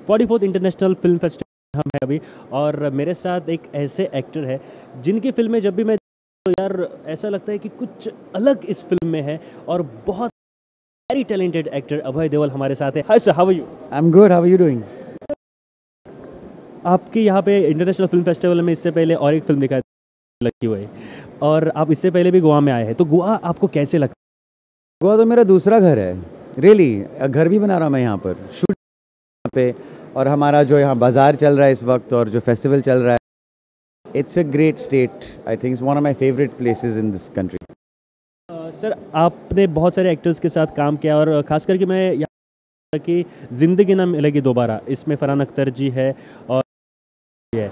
44th international film festival हम है अभी, और मेरे साथ एक ऐसे एक्टर है जिनकी फिल्में जब भी मैं तो यार ऐसा लगता है कि कुछ अलग इस फिल्म में है, और बहुत very talented actor Abhay Deol हमारे साथ है। Hi sir, how are you? I'm good. How are you doing? आपके यहाँ पे इंटरनेशनल फिल्म फेस्टिवल में इससे पहले और एक फिल्म दिखाई लगी हुई है, और आप इससे पहले भी गोवा में आए हैं, तो गोवा आपको कैसे लगता गोवा तो मेरा दूसरा घर है। रियली घर भी बना रहा हूँ मैं यहाँ पर, शूट यहाँ पे। और हमारा जो यहाँ बाज़ार चल रहा है इस वक्त, और जो फेस्टिवल चल रहा है, it's a great state. I think it's one of my favourite places in this country. Sir आपने बहुत सारे एक्टर्स के साथ काम किया, और खास करके मैं यहाँ कि ज़िंदगी ना मिलेगी दोबारा, इसमें फरहान अख्तर जी है और ये है।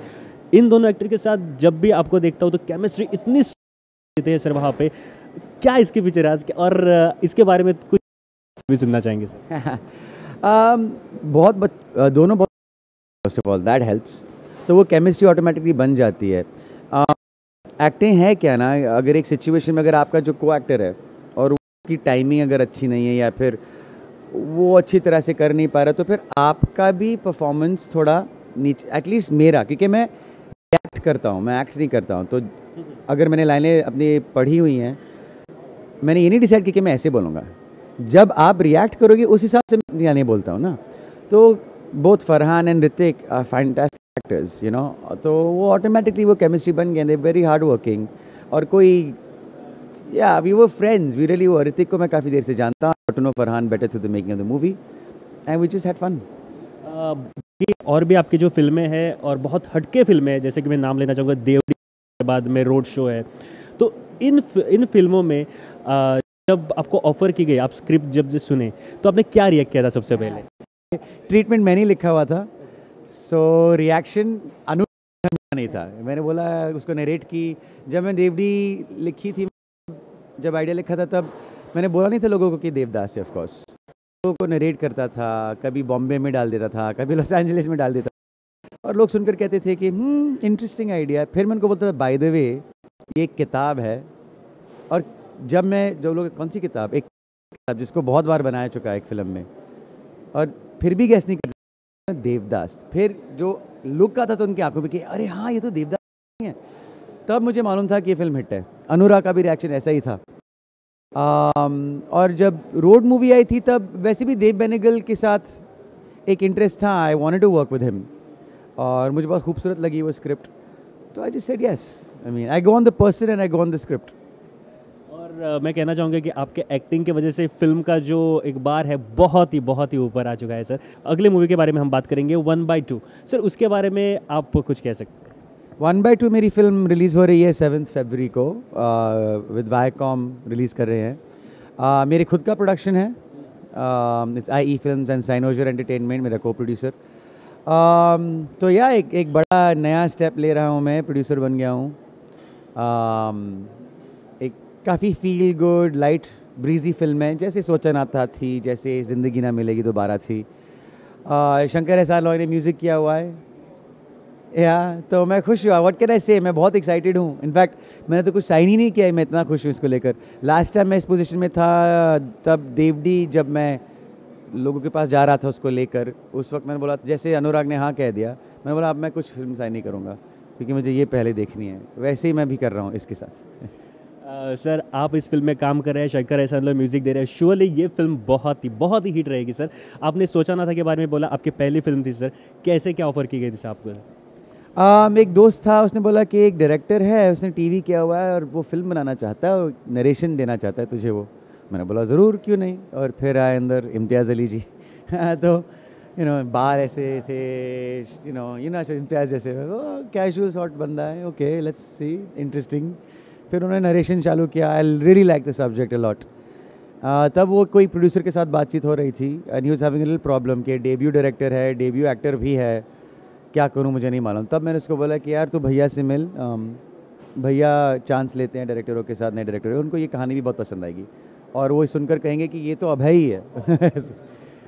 इन दोनों एक्टर के साथ जब भी आपको देखता हूँ तो केमिस्ट्री इतनी देते हैं सर वहाँ पे, क्या इसके पीछे राज क्या, और इसके बारे में कुछ भी सुनना चाहेंगे सर? दोनों बहुत, first of all that helps, तो वो केमिस्ट्री ऑटोमेटिकली बन जाती है। एक्टिंग है क्या ना, अगर एक सिचुएशन में अगर आपका जो को एक्टर है और उसकी टाइमिंग अगर अच्छी नहीं है, या फिर वो अच्छी तरह से कर नहीं पा रहा, तो फिर आपका भी परफॉर्मेंस थोड़ा नीचे, एटलीस्ट मेरा, क्योंकि मैं एक्ट करता हूँ, मैं एक्ट नहीं करता हूँ। तो अगर मैंने लाइनें अपनी पढ़ी हुई हैं, मैंने ये नहीं डिसाइड किया कि मैं ऐसे बोलूँगा। जब आप रिएक्ट करोगे उस हिसाब से मैं नहीं बोलता हूँ ना। तो both Farhan and Hrithik are fantastic actors, you know, तो वो ऑटोमेटिकली वो केमिस्ट्री बन गए। दे वेरी हार्ड वर्किंग, और कोई या we were friends, we really were. Hrithik को मैं काफ़ी देर से जानता हूँ, to know Farhan better through the making of the movie, and we just had fun. और भी आपकी जो फिल्में हैं और बहुत हटके फिल्में हैं, जैसे कि मैं नाम लेना चाहूँगा देवड़ी के बाद में रोड शो है, तो इन फिल्मों में जब आपको ऑफर की गई, आप स्क्रिप्ट जब सुने, तो आपने क्या रिएक्ट किया था सबसे पहले? ट्रीटमेंट मैंने लिखा हुआ था, सो रिएक्शन नहीं था। मैंने बोला, उसको नरेट की। जब मैं देवड़ी लिखी थी, जब आइडिया लिखा था, तब मैंने बोला नहीं था लोगों को कि देवदास है। ऑफकोर्स लोगों को नरेट करता था, कभी बॉम्बे में डाल देता था, कभी लॉस एंजलिस में डाल देता था, और लोग सुनकर कहते थे कि इंटरेस्टिंग आइडिया। फिर मैं उनको बोलता था, बाय द वे ये एक किताब है। और जब मैं, जो लोग, कौन सी किताब, एक किताब जिसको बहुत बार बनाया चुका है एक फिल्म में, और फिर भी गैस नहीं करते, देवदास। फिर जो लुक आता था उनकी आंखों में कि अरे हाँ, ये तो देवदास नहीं है, तब मुझे मालूम था कि ये फिल्म हिट है। अनुराग का भी रिएक्शन ऐसा ही था। और जब रोड मूवी आई थी, तब वैसे भी देव बेनेगल के साथ एक इंटरेस्ट था। I wanted to work with him, और मुझे बहुत खूबसूरत लगी वो स्क्रिप्ट, तो I just said yes. I mean, I go on the person and I go on the script. और मैं कहना चाहूँगा कि आपके एक्टिंग की वजह से फिल्म का जो एक बार है बहुत ही ऊपर आ चुका है सर। अगले मूवी के बारे में हम बात करेंगे, 1/2। सर उसके बारे में आप कुछ कह सकते हैं? 1/2 मेरी फिल्म रिलीज़ हो रही है 7 फरवरी को, विद वाईकॉम रिलीज़ कर रहे हैं। मेरे खुद का प्रोडक्शन है, इट्स IE फिल्म्स एंड साइनोजर एंटरटेनमेंट, मेरा को प्रोड्यूसर। तो या एक बड़ा नया स्टेप ले रहा हूँ, मैं प्रोड्यूसर बन गया हूँ। एक काफ़ी feel good light breezy film है, जैसे सोचा ना था थी, जैसे ज़िंदगी ना मिलेगी दोबारा थी। शंकर एहसान लॉय ने म्यूज़िक किया हुआ है, या तो मैं खुश हुआ। व्हाट कैन आई से, मैं बहुत एक्साइटेड हूँ। इनफैक्ट मैंने तो कुछ साइन ही नहीं किया है, मैं इतना खुश हूँ इसको लेकर। लास्ट टाइम मैं इस पोजीशन में था, तब देवडी, जब मैं लोगों के पास जा रहा था उसको लेकर, उस वक्त मैंने बोला, जैसे अनुराग ने हाँ कह दिया, मैंने बोला अब मैं कुछ फिल्म साइन नहीं करूँगा, क्योंकि मुझे ये पहले देखनी है। वैसे ही मैं भी कर रहा हूँ इसके साथ। सर आप इस फिल्म में काम कर रहे हैं, शंकर एहसान लॉय म्यूजिक दे रहे हैं, श्योरली ये फिल्म बहुत ही हिट रहेगी सर। आपने सोचा ना था के बारे में बोला, आपकी पहली फिल्म थी सर, कैसे क्या ऑफर की गई थी सर आपको? एक दोस्त था, उसने बोला कि एक डायरेक्टर है, उसने टीवी किया हुआ है और वो फिल्म बनाना चाहता है, और नरेशन देना चाहता है तुझे वो। मैंने बोला ज़रूर, क्यों नहीं। और फिर आए अंदर इम्तियाज़ अली जी। तो बाल ऐसे थे, इम्तियाज़ जैसे, कैजुअल सॉर्ट बंदा है, ओके लेट्स सी, इंटरेस्टिंग। फिर उन्होंने नरेशन चालू किया। I really like the subject a lot. तब वो कोई प्रोड्यूसर के साथ बातचीत हो रही थी, and he was having a little problem कि डेब्यू डायरेक्टर है, डेब्यू एक्टर भी है, क्या करूं मुझे नहीं मालूम। तब मैंने उसको बोला कि यार तू भैया से मिल, भैया चांस लेते हैं डायरेक्टरों के साथ, नए डायरेक्टर, उनको ये कहानी भी बहुत पसंद आएगी, और वो सुनकर कहेंगे कि ये तो अभय ही है।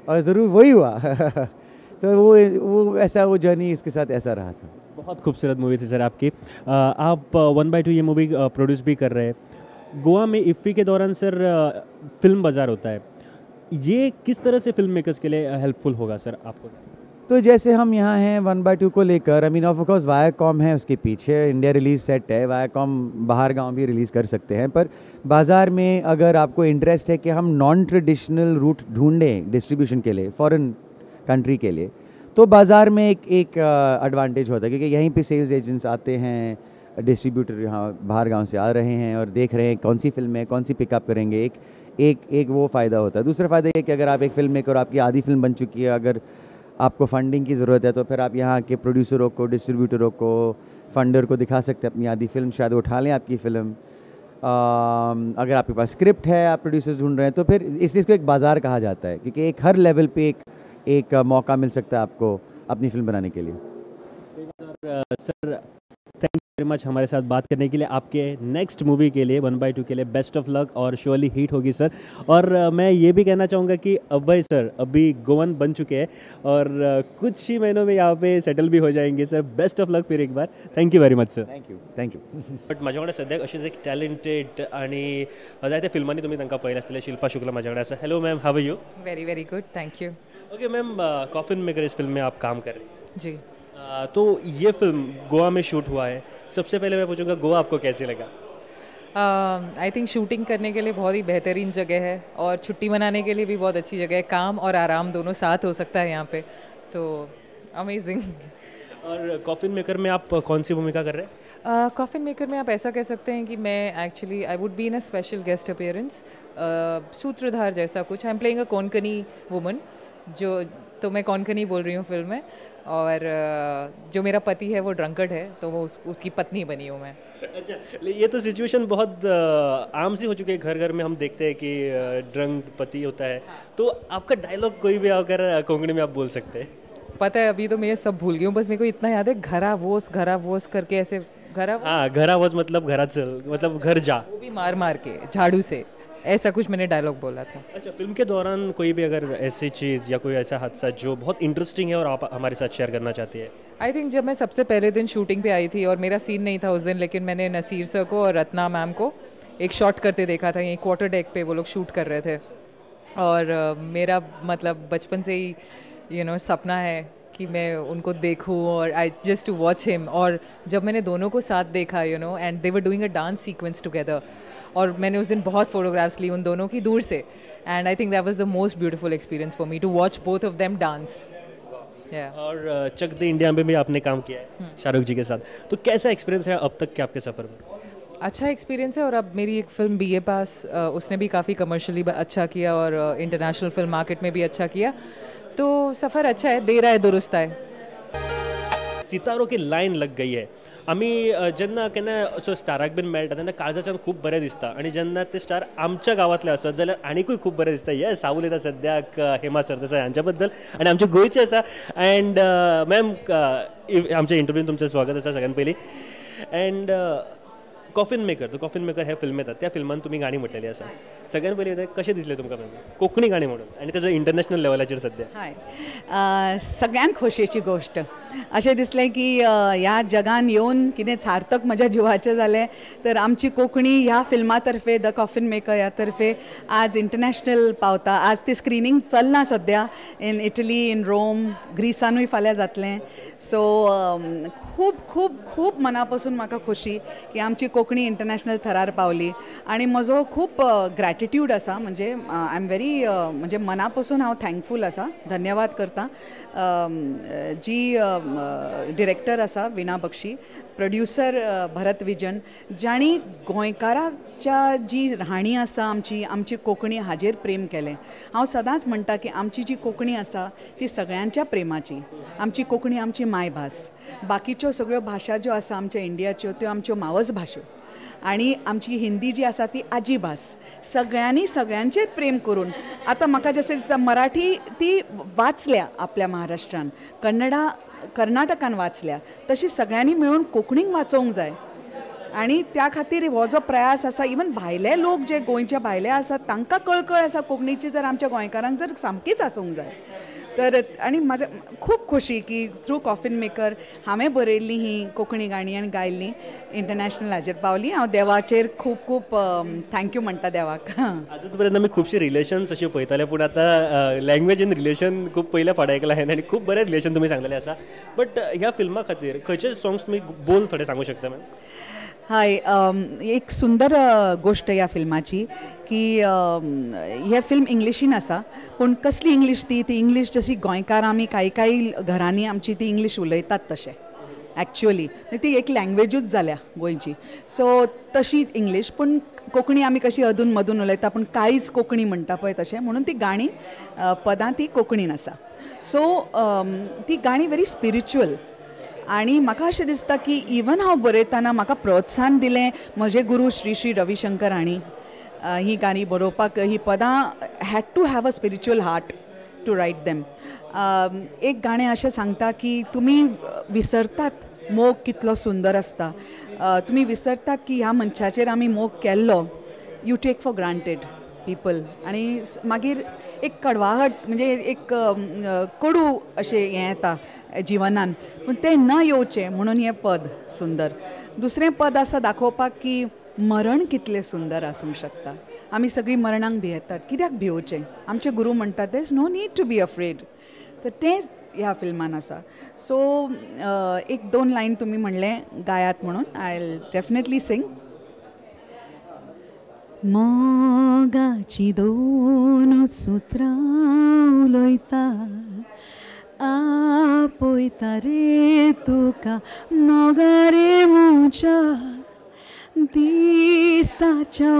और ज़रूर वही हुआ। तो वो ऐसा, वो जर्नी इसके साथ ऐसा रहा था। बहुत खूबसूरत मूवी थी सर आपकी। आप 1/2 ये मूवी प्रोड्यूस भी कर रहे हैं। गोवा में इफ्फी के दौरान सर फिल्म बाज़ार होता है, ये किस तरह से फिल्म मेकर्स के लिए हेल्पफुल होगा सर आपको? तो जैसे हम यहाँ हैं 1/2 को लेकर, I mean of course Viacom है उसके पीछे, इंडिया रिलीज सेट है, वायाकॉम बाहर गांव भी रिलीज़ कर सकते हैं, पर बाज़ार में अगर आपको इंटरेस्ट है कि हम नॉन ट्रेडिशनल रूट ढूंढें डिस्ट्रीब्यूशन के लिए, फॉरेन कंट्री के लिए, तो बाज़ार में एक एडवांटेज होता है, क्योंकि यहीं पे सेल्स एजेंट्स आते हैं, डिस्ट्रीब्यूटर यहाँ बाहर गांव से आ रहे हैं और देख रहे हैं कौन सी फिल्म है, कौन सी पिकअप करेंगे, एक वो फ़ायदा होता है। दूसरा फ़ायदा ये कि अगर आप एक फिल्म मेकर, आपकी आधी फिल्म बन चुकी है, अगर आपको फंडिंग की ज़रूरत है, तो फिर आप यहाँ के प्रोड्यूसरों को, डिस्ट्रीब्यूटरों को, फंडर को दिखा सकते हैं अपनी आधी फिल्म, शायद उठा लें आपकी फ़िल्म। अगर आपके पास स्क्रिप्ट है, आप प्रोड्यूसर्स ढूंढ रहे हैं, तो फिर इसलिए इसको एक बाज़ार कहा जाता है, क्योंकि एक हर लेवल पे एक मौका मिल सकता है आपको अपनी फिल्म बनाने के लिए। Sir thank you very much हमारे साथ बात करने के लिए। आपके नेक्स्ट मूवी के लिए 1/2 के लिए बेस्ट ऑफ लक, और श्योरली हिट होगी सर। और मैं ये भी कहना चाहूँगा कि अभय सर अभी गोवन बन चुके हैं और कुछ ही महीनों में यहाँ पे सेटल भी हो जाएंगे सर। बेस्ट ऑफ लक फिर एक बार। Thank you very much sir. Thank you but माझ्याकडे सध्या अशीच एक टॅलेंटेड आणि जायत्या फिल्मांनी तुम्ही तांकां पळयलें आसतलें। शिल्पा शुक्ला माझ्याकडे आसा। Hello ma'am, how are you? Very good, thank you. Okay ma'am, coffin maker इस फिल्म में आप काम कर रहे हैं जी। तो ये फिल्म गोवा में शूट हुआ है। सबसे पहले मैं पूछूंगा गोवा आपको कैसे लगा? आई थिंक शूटिंग करने के लिए बहुत ही बेहतरीन जगह है और छुट्टी मनाने के लिए भी बहुत अच्छी जगह है। काम और आराम दोनों साथ हो सकता है यहाँ पे, तो अमेजिंग। और कॉफिन मेकर में आप कौन सी भूमिका कर रहे हैं? कॉफिन मेकर में आप ऐसा कह सकते हैं कि मैं actually I would be in a special guest appearance, सूत्रधार जैसा कुछ। I am playing a Konkani woman, तो मैं कोंकणी बोल रही हूँ फिल्म में, और जो मेरा पति है वो ड्रंकर्ड है, तो वो उसकी पत्नी बनी हूँ मैं। अच्छा, ये तो सिचुएशन बहुत आम सी हो चुकी है। घर घर में हम देखते हैं कि ड्रंक पति होता है। तो आपका डायलॉग कोई भी अगर कोंकणी में आप बोल सकते हैं? पता है अभी तो मैं सब भूल गई हूँ, बस मेरे को इतना याद है घरा वोस करके ऐसे घरावोज मतलब घराचं, मतलब घर जा, वो भी मार के झाड़ू से, ऐसा कुछ मैंने डायलॉग बोला था। अच्छा, फिल्म के दौरान कोई भी अगर ऐसी चीज़ या कोई ऐसा हादसा जो बहुत इंटरेस्टिंग है और आप हमारे साथ शेयर करना चाहती है? आई थिंक जब मैं सबसे पहले दिन शूटिंग पे आई थी और मेरा सीन नहीं था उस दिन, लेकिन मैंने नसीर सर को और रत्ना मैम को एक शॉट करते देखा था। यहीं क्वार्टर डेक पे वो लोग शूट कर रहे थे, और मेरा मतलब बचपन से ही सपना है कि मैं उनको देखूं और I just to watch him. और जब मैंने दोनों को साथ देखा and they were doing a dance sequence together, और मैंने उस दिन बहुत फोटोग्राफ्स ली उन दोनों की दूर से, and I think that was the most beautiful experience for me to watch both of them dance. और चक दे इंडिया में भी आपने काम किया है शाहरुख जी के साथ, तो कैसा एक्सपीरियंस है अब तक के आपके सफ़र में? अच्छा एक्सपीरियंस है, और अब मेरी एक फिल्म BA पास, उसने भी काफ़ी कमर्शियली अच्छा किया और इंटरनेशनल फिल्म मार्केट में भी अच्छा किया, तो सफ़र अच्छा है, दे रहा है दुरुस्त आहे। सितारों की लाईन लग गई आहे। आम्ही जेन्ना केन्ना असो स्टाराक बीन मेळटा तेन्ना काळजाच्यान खूब बरें दिसता, आणि जेन्ना ते स्टार आमच्या गांवांतले आसत जाल्यार आनीकूय खूब बरें दिसता। हे सावूल येता सद्याक हेमा सरदेसाय हांच्या बद्दल, आनी आमचे गोंयचे आसा। एंड मॅम, आमच्या इंटरव्यून तुमचें स्वागत आसा सगळ्यान पयलीं। एंड कॉफिन मेकर हे फिल्म येतात, त्या फिल्मान तुम्ही गाणी म्हणलेली आसा। सगळ्यान पयलीं कशें दिसलें तुमकां कोंकणी गाणी म्हणून, आनी तेजो इंटरनॅशनल लेवलाचेर सद्या? हाय, सगळ्यान खोशयेची गोश्ट अशें दिसलें की ह्या जगान येवन कितें सार्थक म्हज्या जिवाचें जालें, तर आमची कोंकणी ह्या फिल्मा तर्फे, द कॉफिन मेकर ह्या तर्फे आज इंटरनॅशनल पावता। आज ती स्क्रिनींग चलना सद्या इन इटली, इन रोम, ग्रीसानूय फाल्यां जातलें। सो खूब खूब खूब मना पासून म्हाका खोशी की आमची कोंकणी इंटरनॅशनल थरार पावली, आणि म्हजो खूब ग्रॅटिट्यूड आसा, म्हणजे आय एम व्हेरी, म्हणजे मना पासून हांव थँकफूल आसा, धन्यवाद करता। जी डिरेक्टर आसा विणा बक्षी, प्रोड्युसर भरत विजन, जाणी गोंयकाराच्या जी राहाणी आसा आमची कोंकणी हाजेर प्रेम केलें। हांव सदांच म्हणटा की आमची जी कोंकणी आसा ती सगळ्यांच्या प्रेमाची। आमची कोंकणी आमची मायभास, बाकीच्यो सगळ्यो भाशा ज्यो आसा आमच्या इंडियाच्यो त्यो आमच्यो मावस भाशो, आणि आमची हिंदी जी आसा ती आजी भास। सगळ्यांनी सगळ्यांचेर प्रेम करून, आता म्हाका जशें दिसता मराठी ती वाचल्या आपल्या महाराष्ट्रान, कन्नडा कर्नाटकान वाचल्या, तशी सगळ्यांनी मेळून कोंकणीक वाचोवंक जाय। आणि त्या खातीर हो जो प्रयास आसा, इवन भायले लोक जे गोंयचे भायले आसात तांकां कळकळ आसा कोंकणीची, तर आमच्या गोंयकारांक जर सामकीच आसूंक जाय। तर आणि माझ्या खूप खोशी की थ्रू कॉफिन मेकर हांवें बरयल्लीं ही कोंकणी गाणी आनी गायल्लीं इंटरनॅशनल हाजेर पावलीं. हांव देवाचेर खूब खूब थँक्यू म्हणटा देवाक. अजून पर्यंत आमी खुबशी रिलेशन्स अशी पळयताले, पूण आतां लँग्वेज इन रिलेशन खूब पयल्या फावट आयकलां हांवें, आनी खूब बरें रिलेशन तुमी सांगलेलें आसा. बट ह्या फिल्मा खातीर खंयचे सॉंग्स तुमी बोल थोडे सांगूं शकता मॅम? हाय, एक सुंदर गोष्ट ह्या फिल्माची की हे फिल्म इंग्लिशीन आसा, पूण कसली इंग्लीश ती इंग्लीश जशी गोंयकार आमी काही घरांनी आमची ती इंग्लीश उलयतात तशें ॲक्च्युअली ती एक लँग्वेजूच जाल्या गोंयची. सो तशी इंग्लीश, पूण कोंकणी आमी कशी अधून मधून उलयता, पूण काळीच कोंकणी म्हणटा पळय तशें, म्हणून ती गाणी पदां ती कोंकणीन आसा. सो ती गाणी व्हेरी स्पिरिच्युअल. आणि म्हाका अशें दिसता की इवन हांव बरयतना म्हाका प्रोत्साहन दिलें म्हजे गुरू श्री श्री रविशंकर हांणी. ही गाणी बरोवपाक ही पदां had to have a spiritual heart to write them. एक गाणें अशें सांगता की तुमी विसरतात मोग कितलो सुंदर आसता, तुमी विसरतात की ह्या मनशाचेर आमी मोग केल्लो, you take for granted people. आणि मागीर एक कडवाहट म्हणजे एक कडू अशें हें येता जिवनान, पूण तें न येवचें म्हणून हें पद सुंदर. दुसरें पद आसा दाखोवपाक की मरण कितलें सुंदर आसूंक शकता. आमी सगळीं मरणाक भियेतात, कित्याक भिवचें? आमचे गुरू म्हणटात there is no need to be afraid. तर तेंच ह्या फिल्मान आसा. सो एक दोन लायन तुमी म्हणलें गायात म्हणून, आय विल डेफिनेटली सिंग. मोगाची दोन सुत्रां उलयता, आपयता रे तुका मोगा रे मुच्या, दिसाच्या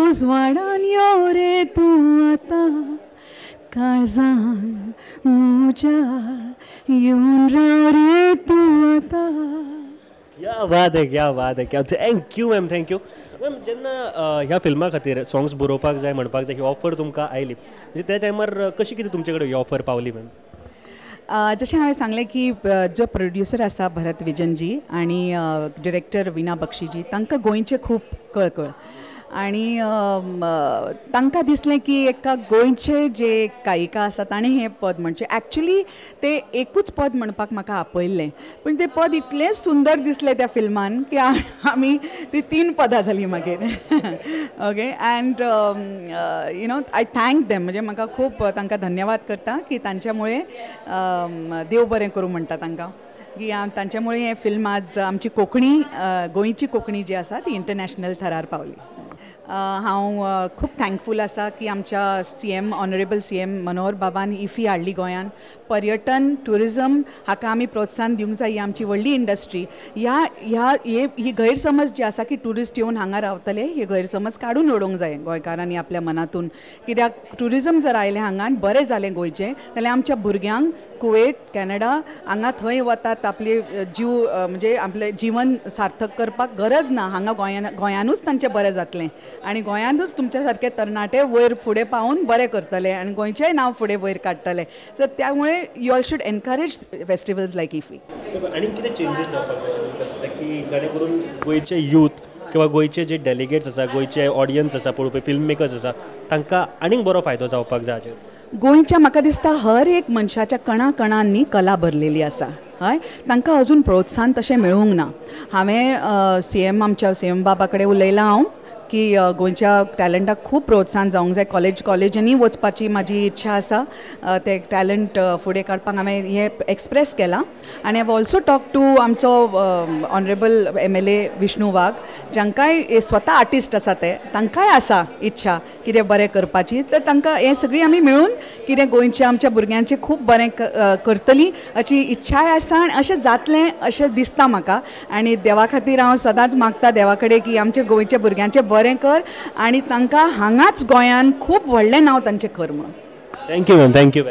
उजवाडान यो रे तूं आतां, काळजान मुच्या येवन राव रे तूं आतां. क्या बात है, क्या बात है, क्या. Thank you ma'am, thank you ma'am. जेन्ना ह्या फिल्मा खातीर सॉंग्स बरोवपाक जाय म्हणपाक जाय ही ऑफर तुमकां आयली, म्हणजे त्या टायमार कशी कितें तुमचे कडेन ही ऑफर पावली मॅम? जशें हांवें सांगलें की जो प्रोड्युसर आसा भरत विजनजी आनी डिरेक्टर विना बक्षीजी, तांकां गोंयचे खूब कळकळ. आनी तांकां दिसलें की एका गोंयचे जे गायिका आसा ताणें हें पद म्हणचें. एक्चुली ते एकूच पद म्हणपाक म्हाका आपयल्लें, पूण तें पद इतलें सुंदर दिसलें त्या फिल्मान की आमी ती 3 पदां जालीं मागीर. Okay, and you know I thank them. म्हणजे म्हाका खूब तांकां धन्यवाद करता की तांच्या देव बरें करूं म्हणटा तांकां की तांच्या मुळे हें फिल्म आज आमची कोंकणी गोंयची कोंकणी जी आसा ती इंटरनॅशनल थरार पावली. हांव खूब थँकफूल आसा की आमच्या CM ऑनरेबल CM मनोहर बाबान इफी हाडली गोंयान. पर्यटन टुरिजम हाका आमी प्रोत्साहन दिवंक जाय. ही आमची व्हडली इंडस्ट्री. ही गैरसमज जी आसा की ट्युरिस्ट येवन हांगा रावतले, ही गैरसमज काडून उडोवंक जाय गोंयकारांनी आपल्या मनातून. कित्याक टुरिजम जर आयलें हांगा आनी बरें जालें गोंयचें, जाल्यार आमच्या भुरग्यांक कुवेट कॅनडा हांगा थंय वतात आपले जीव म्हणजे आपलें जिवन सार्थक करपाक गरज ना. हांगा गोंयानूच तांचें बरें जातलें आनी गोंयानूच तुमच्या सारके तरणाटे वयर फुडें पावून बरें करतले आनी गोंयचेंय नांव फुडें वयर काडटले. तर त्यामुळे you all should encourage festivals like IFFI. आनी कितें चेंजीस जावपाक दिसता की जेणे करून गोंयचे यूथ किंवा गोंयचे जे डेलिगेट्स आसा, गोंयचे ऑडियन्स आसा, पळोवपी फिल्म मेकर्स आसा, तांकां आनीक बरो फायदो जावपाक जाय हाचेर? गोंयच्या म्हाका दिसता हर एक मनशाच्या कणाकणांनी कला भरलेली आसा. हय, तांकां अजून प्रोत्साहन तशें मेळूंक ना. हांवें आमच्या CM बाबा कडेन उलयलां हांव की गोंयच्या टॅलंटाक खूब प्रोत्साहन जावंक जाय. कॉलेजींनी वचपाची म्हाजी इच्छा आसा. ते टॅलंट फुडें काडपाक हांवें हें एक्सप्रेस केलां. आनी हांव ऑल्सो टॉक टू आमचो ऑनरेबल MLA विष्णू वाघ, जांकांय स्वता आर्टिस्ट आसा ते, तांकांय आसा इच्छा कितें बरें करपाची. तर तांकां हें सगळीं आमी मेळून कितें गोंयच्या आमच्या भुरग्यांचें खूब बरें करतलीं अशी इच्छाय आसा आनी अशें जातलें अशें दिसता म्हाका. आनी देवा खातीर हांव सदांच मागता देवा कडेन की आमच्या गोंयच्या भुरग्यांचें बरें कर आनी तांकां हांगाच गोंयान खूब व्हडलें नांव तांचें कर म्हणून. Thank you ma'am, thank you.